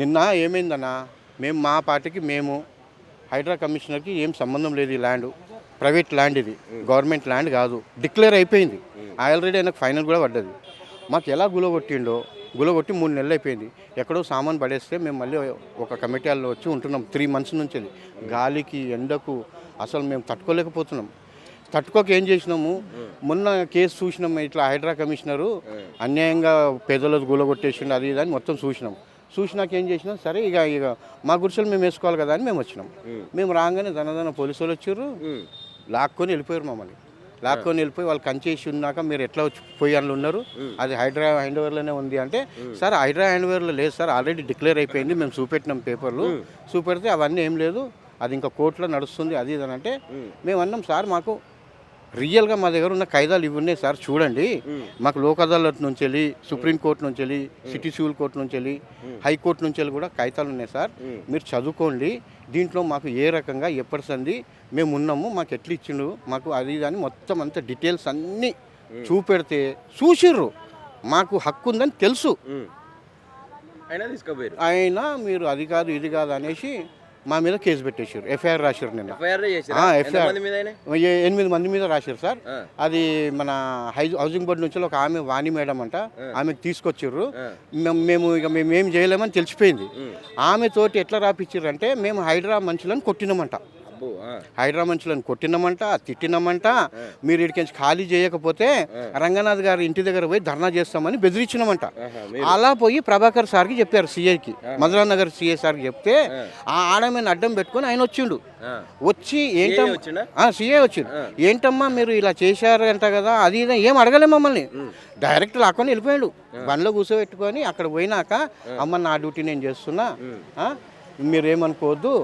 నిన్న ఏమైందన్నా, మేము మా పార్టీకి మేము హైడ్రా కమిషనర్కి ఏం సంబంధం లేదు. ఈ ల్యాండ్ ప్రైవేట్ ల్యాండ్, ఇది గవర్నమెంట్ ల్యాండ్ కాదు, డిక్లేర్ అయిపోయింది. ఆల్రెడీ ఆయనకు ఫైనల్ కూడా పడ్డది. మాకు ఎలా గులగొట్టిండో, గులగొట్టి 3 నెలలు అయిపోయింది. ఎక్కడో సామాన్ పడేస్తే మేము మళ్ళీ ఒక కమిటీ వాళ్ళు వచ్చి ఉంటున్నాం 3 months నుంచి. గాలికి ఎండకు అసలు మేము తట్టుకోలేకపోతున్నాం. తట్టుకోక ఏం చేసినాము, మొన్న కేసు చూసినాము. ఇట్లా హైడ్రా కమిషనరు అన్యాయంగా పేదలకు గులగొట్టేసిండు, అది ఇది అని మొత్తం చూసినాక ఏం చేసినాం, సరే ఇక మా గుడిసెలు మేము వేసుకోవాలి కదా అని మేము వచ్చినాం. మేము రాగానే ధనధన పోలీసు వాళ్ళు వచ్చారు, లాక్కొని వెళ్ళిపోయారు మమ్మల్ని. లాక్కొని వెళ్ళిపోయి వాళ్ళు కంచేసి ఉన్నాక మీరు ఎట్లా వచ్చి పోయి అందులో ఉన్నారు, అది హైడ్రా హ్యాండ్ఓవర్లోనే ఉంది అంటే, సార్ హైడ్రా హ్యాండ్ఓవర్లో లేదు సార్, ఆల్రెడీ డిక్లేర్ అయిపోయింది, మేము చూపెట్టినాం పేపర్లు. చూపెడితే అవన్నీ ఏం లేదు, అది ఇంకా కోర్టులో నడుస్తుంది, అది ఇది అంటే మేము అన్నాం, సార్ మాకు రియల్గా మా దగ్గర ఉన్న ఖైదాలు ఇవి ఉన్నాయి సార్, చూడండి. మాకు లోక్ అదాలత్ నుంచి వెళ్ళి, సుప్రీంకోర్టు నుంచి వెళ్ళి, సిటీ సివిల్ కోర్టు నుంచి వెళ్ళి, హైకోర్టు నుంచి వెళ్ళి కూడా ఖైతాలు ఉన్నాయి సార్, మీరు చదువుకోండి. దీంట్లో మాకు ఏ రకంగా ఎప్పటిసంది మేము ఉన్నాము, మాకు ఎట్లా ఇచ్చిండు, మాకు అది అని మొత్తం అంతా డీటెయిల్స్ అన్నీ చూపెడితే చూసిర్రు, మాకు హక్కు ఉందని తెలుసు. అయినా మీరు అది కాదు ఇది కాదు అనేసి మా మీద కేసు పెట్టేసారు, ఎఫ్ఐఆర్ రాశారు. నిన్న ఎఫ్ఐఆర్ 8 మంది మీద రాశారు సార్. అది మన హౌసింగ్ బోర్డు నుంచి ఒక ఆమె వాణి మేడం అంట, ఆమెకు తీసుకొచ్చారు. మేము ఏం చేయలేమని తెలిసిపోయింది. ఆమె తోటి ఎట్లా రాపిచ్చారు అంటే, మేము హైడ్రా మనుషులను కొట్టినామంట, హైడ్రా మనుషులను కొట్టినామంట, తిట్టినామంట. మీరు ఇక్కడికి ఖాళీ చేయకపోతే రంగనాథ్ గారి ఇంటి దగ్గర పోయి ధర్నా చేస్తామని బెదిరించినామంట. అలా పోయి ప్రభాకర్ సార్కి చెప్పారు, సిఐకి, మధురా నగర్ సిఐ సార్కి చెప్తే ఆ ఆడమని అడ్డం పెట్టుకొని ఆయన వచ్చిండు. వచ్చి ఏంటమ్మా సిఐ వచ్చిండు, ఏంటమ్మా మీరు ఇలా చేశారంట కదా, అది ఇది ఏం అడగలే మమ్మల్ని, డైరెక్ట్ లాక్కొని వెళ్ళిపోయాడు. బండ్లో కూర్చోబెట్టుకొని అక్కడ పోయినాక, అమ్మ నా డ్యూటీ నేను చేస్తున్నా, మీరేమనుకోవద్దు,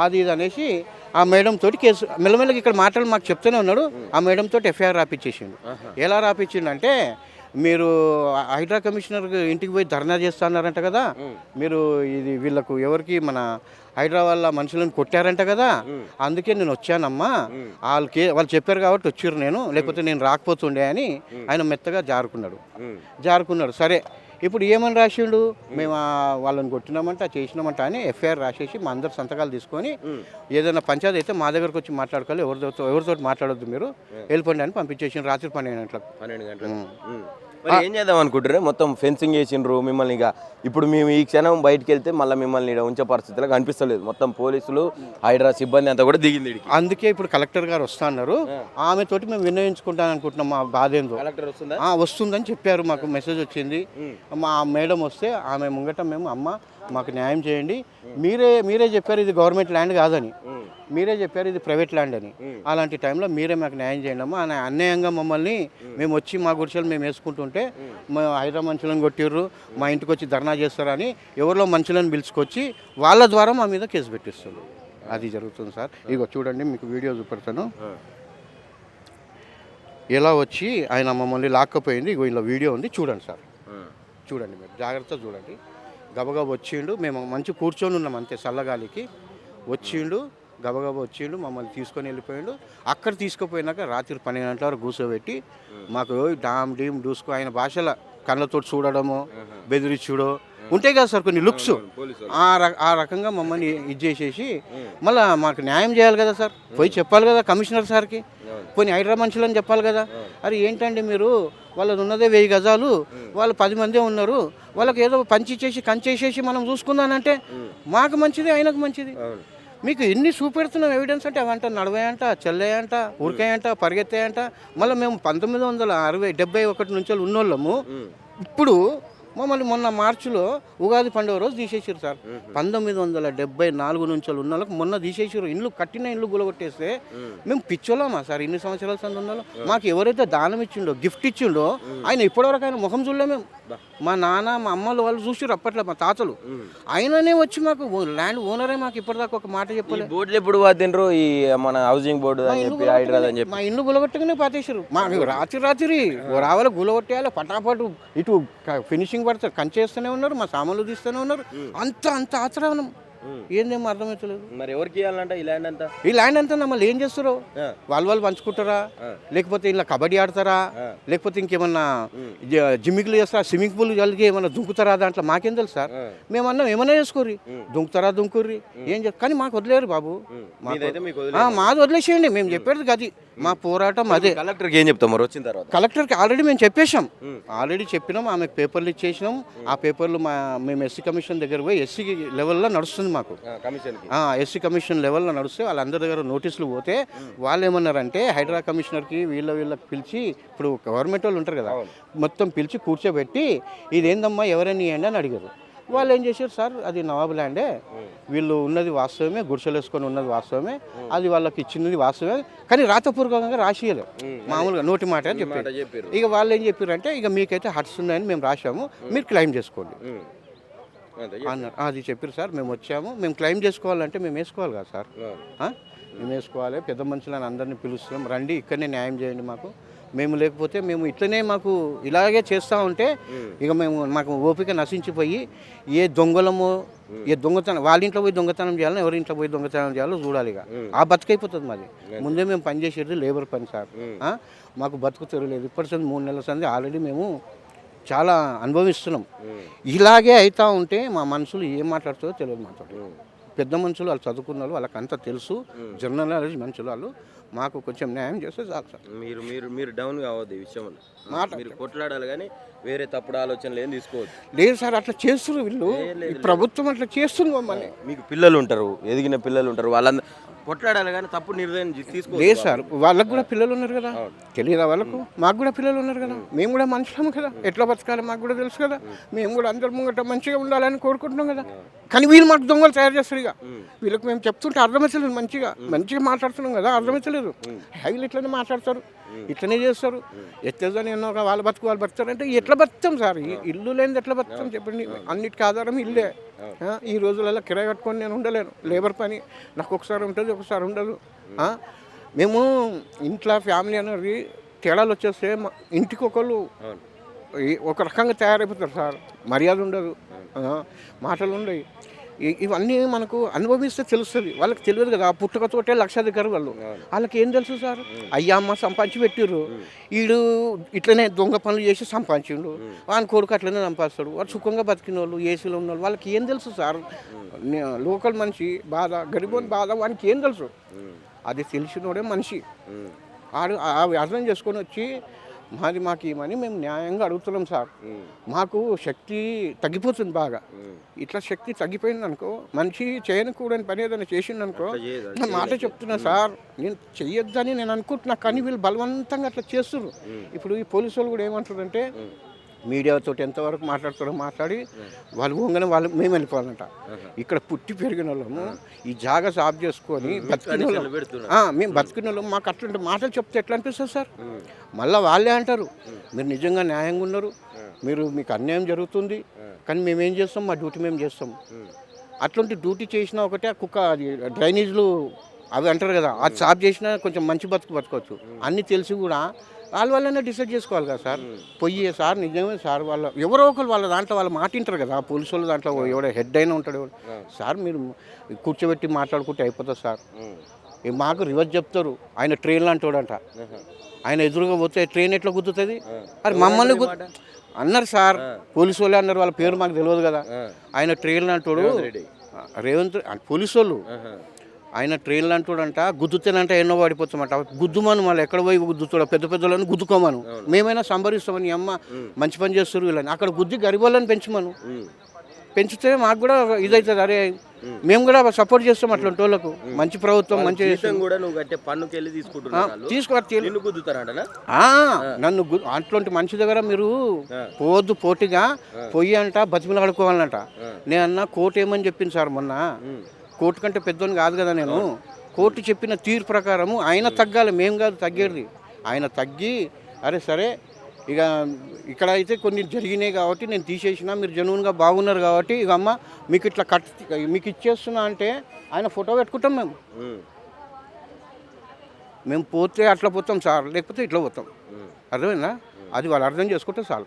అది ఇది అనేసి ఆ మేడం తోటి కేసు మెల్లమెల్లగా ఇక్కడ మాటలు మాకు చెప్తూనే ఉన్నాడు. ఆ మేడం తోటి ఎఫ్ఐఆర్ రాపిచ్చేసిండు. ఎలా రాపిచ్చిండు అంటే, మీరు హైడ్రా కమిషనర్ ఇంటికి పోయి ధర్నా చేస్తున్నారంట కదా, మీరు ఇది వీళ్ళకు ఎవరికి మన హైడ్రా వాళ్ళ మనుషులను కొట్టారంట కదా, అందుకే నేను వచ్చానమ్మా, వాళ్ళు చెప్పారు కాబట్టి వచ్చారు, నేను లేకపోతే నేను రాకపోతుండే అని ఆయన మెత్తగా జారుకున్నాడు. సరే ఇప్పుడు ఏమని రాసిండు, మేము వాళ్ళని కొట్టినామంట చేసినామంట అని ఎఫ్ఐఆర్ రాసేసి మా అందరు సంతకాలు తీసుకొని, ఏదైనా పంచాయతీ అయితే మా దగ్గరకు వచ్చి మాట్లాడుకోవాలి, ఎవరితో మాట్లాడొద్దు, మీరు వెళ్ళిపోండి అని పంపించేసి రాత్రి 12 గంటలకు. ఏం చేద్దాం అనుకుంటారు, మొత్తం ఫెన్సింగ్ చేసిండ్రు మిమ్మల్ని. ఇక ఇప్పుడు మేము ఈ క్షణం బయటకు వెళ్తే మళ్ళీ మిమ్మల్ని ఉంచే పరిస్థితిలో కనిపిస్తలేదు, మొత్తం పోలీసులు హైడ్రా సిబ్బంది అంతా కూడా దిగింది. అందుకే ఇప్పుడు కలెక్టర్ గారు వస్తున్నారు, ఆమె తోటి మేము వినియోగించుకుంటాను అనుకుంటున్నాం. మా బాధ ఏందో, కలెక్టర్ వస్తుందని చెప్పారు, మాకు మెసేజ్ వచ్చింది. మా మేడం వస్తే ఆమె ముంగట మేము, అమ్మ మాకు న్యాయం చేయండి, మీరే చెప్పారు ఇది గవర్నమెంట్ ల్యాండ్ కాదని, మీరే చెప్పారు ఇది ప్రైవేట్ ల్యాండ్ అని, అలాంటి టైంలో మీరే మాకు న్యాయం చేయండి అమ్మా. అన్యాయంగా మమ్మల్ని మేము వచ్చి మా గుడిసెలు మేము వేసుకుంటుంటే మా హైదరాబాద్ మనుషులను కొట్టిర్రు, మా ఇంటికి వచ్చి ధర్నా చేస్తారని ఎవరిలో మనుషులను పిలుచుకొచ్చి వాళ్ళ ద్వారా మా మీద కేసు పెట్టిస్తారు. అది జరుగుతుంది సార్. ఇగో చూడండి, మీకు వీడియో చూపెడతాను. ఎలా వచ్చి ఆయన మమ్మల్ని లాక్కపోయింది, ఇగో ఇలా వీడియో ఉంది, చూడండి సార్, చూడండి, మీరు జాగ్రత్తగా చూడండి. గబగబా వచ్చిండు, మేము మంచి కూర్చొని ఉన్నాం అంతే, చల్లగాలికి వచ్చిండు, గబగబా వచ్చిండు, మమ్మల్ని తీసుకొని వెళ్ళిపోయిండు. అక్కడ తీసుకుపోయినాక రాత్రి 12 గంటల వరకు కూర్చోబెట్టి మాకు డామ్ డీమ్ డూసుకో ఆయన భాషల కళ్ళతో చూడడము, బెదిరించుడో ఉంటాయి కదా సార్ కొన్ని లుక్స్, ఆ రకంగా మమ్మల్ని ఇది చేసేసి మళ్ళీ మాకు న్యాయం చేయాలి కదా సార్, పోయి చెప్పాలి కదా కమిషనర్ సార్కి, పోయి హైడ్రా మనుషులని చెప్పాలి కదా. అది ఏంటండి మీరు, వాళ్ళది ఉన్నదే 1000 గజాలు, వాళ్ళు 10 మందే ఉన్నారు, వాళ్ళకి ఏదో పంచిచ్చేసి కంచేసేసి మనం చూసుకుందానంటే మాకు మంచిది, ఆయనకు మంచిది. మీకు ఎన్ని చూపెడుతున్నాం ఎవిడెన్స్ అంటే, అవంట నడవాయంట, చెల్లాయంట, ఉరికాయంట, పరిగెత్తాయంట. మళ్ళీ మేము 1971 నుంచి ఉన్నోళ్ళము. ఇప్పుడు మమ్మల్ని మొన్న మార్చిలో ఉగాది పండుగ రోజు తీసేసారు సార్. 1974 నుంచి ఉన్న వాళ్ళకి మొన్న తీసేసారు. కట్టిన ఇల్లు గులగొట్టేస్తే మేము పిచ్చోళ్ళమా సార్? ఇన్ని సంవత్సరాల సంది ఉన్నాలో మాకు ఎవరైతే దానం ఇచ్చిండో, గిఫ్ట్ ఇచ్చిండో, ఆయన ఇప్పటివరకు ఆయన ముఖం చూడలే. మేము మా నాన్న మా అమ్మలు వాళ్ళు చూసారు అప్పట్లో, మా తాతలు. ఆయననే వచ్చి మాకు ల్యాండ్ ఓనరే మాకు ఇప్పటిదాకా ఒక మాట చెప్పలేదు. బోర్డులు ఎప్పుడు వాదిండ్రు, ఈ మన హౌసింగ్ బోర్డు మా ఇల్లు గులగొట్టగానే పాతేసారు. మాకు రాత్రి రావాలి గులగొట్టేయాలి, పటాపటు ఇటు ఫినిషింగ్ పడతారు, కంచేస్తూనే ఉన్నారు, మా సామాన్లు తీస్తూనే ఉన్నారు. అంత ఆచరణం ఏందేమో అర్థమవుతలేదు. మరి ఎవరికి ఇవ్వాలంట ఈ ల్యాండ్ అంతా? ఈ ల్యాండ్ అంతా మళ్ళీ ఏం చేస్తారు? వాళ్ళు పంచుకుంటారా, లేకపోతే ఇలా కబడ్డీ ఆడతారా, లేకపోతే ఇంకేమన్నా జిమ్మికులు చేస్తారా, స్విమ్మింగ్ పూల్ కలిగి ఏమన్నా దుంకుతారా? దాంట్లో మాకేం తెలుసు సార్. మేమన్నా ఏమన్నా చేసుకోర్రి, దుంకుతారా దుంకుర్రి, ఏం కానీ మాకు వదిలేరు బాబు. మాది వదిలేసేయండి, మేము చెప్పేది గది, మా పోరాటం అదే. కలెక్టర్కి ఏం చెప్తాం మరి వచ్చిన తర్వాత? కలెక్టర్కి ఆల్రెడీ మేము చెప్పేశాం, ఆల్రెడీ చెప్పినాం, ఆమెకు పేపర్లు ఇచ్చేసినాం. ఆ పేపర్లు మేము ఎస్సీ కమిషన్ దగ్గర పోయి, ఎస్సీ లెవెల్లో నడుస్తుంది మాకు, ఎస్సీ కమిషన్ లెవెల్లో నడుస్తే వాళ్ళందరి దగ్గర నోటీసులు పోతే వాళ్ళు ఏమన్నారంటే హైడ్రా కమిషనర్కి వీళ్ళకి పిలిచి, ఇప్పుడు గవర్నమెంట్ వాళ్ళు ఉంటారు కదా, మొత్తం పిలిచి కూర్చోబెట్టి ఇదేందమ్మా ఎవరైనా ఇవ్వండి అని అడిగారు. వాళ్ళు ఏం చేశారు, సార్ అది నవాబ్ ల్యాండే, వీళ్ళు ఉన్నది వాస్తవమే, గుడిసెలు వేసుకొని ఉన్నది వాస్తవమే, అది వాళ్ళకి ఇచ్చినది వాస్తవమే, కానీ రాతపూర్వకంగా రాసియలేదు, మామూలుగా నోటి మాట అని చెప్పారు. ఇక వాళ్ళు ఏం చెప్పారంటే ఇక మీకైతే హట్స్ ఉన్నాయని మేము రాసాము, మీరు క్లెయిమ్ చేసుకోండి అన్నారు. అది చెప్పారు సార్. మేము వచ్చాము, మేము క్లెయిమ్ చేసుకోవాలంటే మేము వేసుకోవాలి కదా సార్, మేము వేసుకోవాలి. పెద్ద మనుషులను అందరినీ పిలుస్తున్నాం, రండి ఇక్కడనే న్యాయం చేయండి మాకు. మేము లేకపోతే మేము ఇట్లనే మాకు ఇలాగే చేస్తూ ఉంటే ఇక మాకు ఓపిక నశించిపోయి ఏ దొంగలమో, ఏ దొంగతనం వాళ్ళ ఇంట్లో పోయి దొంగతనం చేయాలని, ఎవరి ఇంట్లో పోయి దొంగతనం చేయాలో చూడాలి. ఇక ఆ బతుకైపోతుంది మాది. ముందే మేము పని చేసేది లేబర్ పని సార్, మాకు బతుకు తెరలేదు. ఇప్పటి 3 నెలల సంది ఆల్రెడీ మేము చాలా అనుభవిస్తున్నాం. ఇలాగే అవుతూ ఉంటే మా మనుషులు ఏం మాట్లాడుతుందో తెలియదు మాతో. పెద్ద మనుషులు వాళ్ళు చదువుకున్న వాళ్ళు, వాళ్ళకి అంతా తెలుసు, జనరల్ నాలెడ్జ్ మనుషులు వాళ్ళు. మాకు కొంచెం న్యాయం చేస్తే చాలు సార్. మీరు డౌన్ కావద్దు ఈ విషయం, మీరు కొట్లాడాలి కానీ వేరే తప్పుడు ఆలోచనలు ఏం తీసుకోవద్దు. లేదు సార్, అట్లా చేస్తున్నారు వీళ్ళు, ప్రభుత్వం అట్లా చేస్తుంది మమ్మల్ని. మీకు పిల్లలు ఉంటారు, ఎదిగిన పిల్లలు ఉంటారు, వాళ్ళందరూ కొట్లాడాలి కానీ తప్పుడు నిర్ణయం తీసుకో. లేదు సార్, వాళ్ళకు కూడా పిల్లలు ఉన్నారు కదా, తెలియదా వాళ్ళకు? మాకు కూడా పిల్లలు ఉన్నారు కదా, మేము కూడా మనుషులం కదా, ఎట్లా బతకాలి మాకు కూడా తెలుసు కదా. మేము కూడా అందరి ముంగట మంచిగా ఉండాలని కోరుకుంటున్నాం కదా. కానీ వీళ్ళు మాకు దొంగలు తయారు చేస్తారు. ఇక వీళ్ళకి మేము చెప్తుంటే అర్థమవుతలేదు, మంచిగా మాట్లాడుతున్నాం కదా, అర్థమవుతలేదు. వీళ్ళు ఇట్లనే మాట్లాడతారు, ఇట్లనే చేస్తారు. ఎత్తేదని ఎన్నో వాళ్ళు బతుకుతారు అంటే ఎట్లా బతుకుతాం సార్? ఇల్లు లేనిది ఎట్లా బతుకుతాం చెప్పండి? అన్నిటికీ ఆధారం ఇల్లే. ఈ రోజులలో కిరాయి కట్టుకొని నేను ఉండలేను, లేబర్ పని నాకు ఒకసారి ఉంటుంది, ఒకసారి ఉండదు. మేము ఇంట్లో ఫ్యామిలీ అనేది తేడాలు వచ్చేస్తే ఇంటికి ఒకళ్ళు ఒక రకంగా తయారైపోతారు సార్. మర్యాద ఉండదు, మాటలు ఉండవు. ఇవన్నీ మనకు అనుభవిస్తే తెలుస్తుంది. వాళ్ళకి తెలియదు కదా, పుట్టుకతోటే లక్షాధికారి వాళ్ళు. వాళ్ళకి ఏం తెలుసు సార్? అయ్యా అమ్మ సంపాదించి పెట్టిర్రు, వీడు ఇట్లనే దొంగ పనులు చేసి సంపాదించిండు, వాని కొడుకు అట్లనే సంపాదిస్తాడు, వాడు సుఖంగా బతికిన వాళ్ళు, ఏసీలో ఉన్న వాళ్ళు, వాళ్ళకి ఏం తెలుసు సార్? లోకల్ మనిషి బాధ, గరిబోని బాధ వానికి ఏం తెలుసు? అది తెలిసినోడే మనిషి. ఆడు అర్థం చేసుకొని వచ్చి మాకు ఇవ్వమని మేము న్యాయంగా అడుగుతున్నాం సార్. మాకు శక్తి తగ్గిపోతుంది బాగా. ఇట్లా శక్తి తగ్గిపోయింది అనుకో, మనిషి చేయనకూడని పని ఏదైనా చేసింది అనుకో, నా మాట చెప్తున్నా సార్, నేను చెయ్యొద్దని నేను అనుకుంటున్నా, కానీ వీళ్ళు బలవంతంగా అట్లా చేస్తున్నారు. ఇప్పుడు ఈ పోలీసు వాళ్ళు కూడా ఏమంటారంటే మీడియాతో ఎంతవరకు మాట్లాడతారో మాట్లాడి వాళ్ళు పోగానే మేము వెళ్ళిపోవాలంట. ఇక్కడ పుట్టి పెరిగిన వాళ్ళము ఈ జాగా సాఫ్ చేసుకొని బతికిన వాళ్ళం, మేము బతికిన వాళ్ళం. మాకు అట్లాంటి మాటలు చెప్తే ఎట్లా అనిపిస్తుంది సార్? మళ్ళీ వాళ్ళే అంటారు మీరు నిజంగా న్యాయంగా ఉన్నారు, మీకు అన్యాయం జరుగుతుంది, కానీ మేమేం చేస్తాం, మా డ్యూటీ మేము చేస్తాం. అట్లాంటి డ్యూటీ చేసినా ఒకటే, కుక్క డ్రైనేజ్లు అవి అంటారు కదా, అది సాఫ్ చేసినా కొంచెం మంచి బతకవచ్చు. అన్నీ తెలిసి కూడా వాళ్ళనే డిసైడ్ చేసుకోవాలి కదా సార్. పొయ్యి సార్ నిజమే సార్, ఎవరో ఒకరు వాళ్ళ దాంట్లో వాళ్ళు మాటింటారు కదా, పోలీసు వాళ్ళు దాంట్లో ఎవడో హెడ్ అయినా ఉంటాడు సార్, మీరు కూర్చోబెట్టి మాట్లాడుకుంటే అయిపోతుంది సార్. మాకు రివర్స్ చెప్తారు, ఆయన ట్రైన్ అంటాడంట, ఆయన ఎదురుగా పోతే ట్రైన్ ఎట్లా గుద్దుతుంది? అది మమ్మల్ని అన్నారు సార్, పోలీసు వాళ్ళే అన్నారు, వాళ్ళ పేరు మాకు తెలియదు కదా. ఆయన ట్రైన్ అంటాడు, రేవంత్ పోలీసు వాళ్ళు, ఆయన ట్రైన్లు అంటాడంట, గుద్దుతేనంట ఎన్నో పడిపోతామంట. గుద్దుమను మళ్ళీ ఎక్కడ పోయి గుద్దుతాడు, పెద్ద పెద్దలను గుద్దుకోమను, మేమైనా సంబరిస్తామని అమ్మ మంచి పని చేస్తారు వీళ్ళని, అక్కడ గుద్ది గరిబోళ్ళని పెంచమను, పెంచితే మాకు కూడా ఇదవుతుంది. అరే మేము కూడా సపోర్ట్ చేస్తాం అట్లాంటి వాళ్ళకు. మంచి ప్రభుత్వం మంచి నన్ను అట్లాంటి మనిషి దగ్గర మీరు పోవద్దు, పోటీగా పొయ్యి అంట బతిమలు ఆడుకోవాలంట. నేను అన్న కోర్టు ఏమని చెప్పింది సార్ మొన్న, కోర్టు కంటే పెద్దోని కాదు కదా నేను, కోర్టు చెప్పిన తీర్పు ప్రకారము ఆయన తగ్గాలి, మేము కాదు తగ్గేది. ఆయన తగ్గి అరే సరే ఇక ఇక్కడ అయితే కొన్ని జరిగినాయి కాబట్టి నేను తీసేసిన, మీరు జెన్యూన్గా బాగున్నారు కాబట్టి ఇక అమ్మ మీకు ఇట్లా మీకు ఇచ్చేస్తున్నా అంటే ఆయన ఫోటో పెట్టుకుంటాం మేము పోతే అట్లా పోతాం సార్, లేకపోతే ఇట్లా పోతాం. అర్థమైందా? అది వాళ్ళు అర్థం చేసుకుంటే చాలు.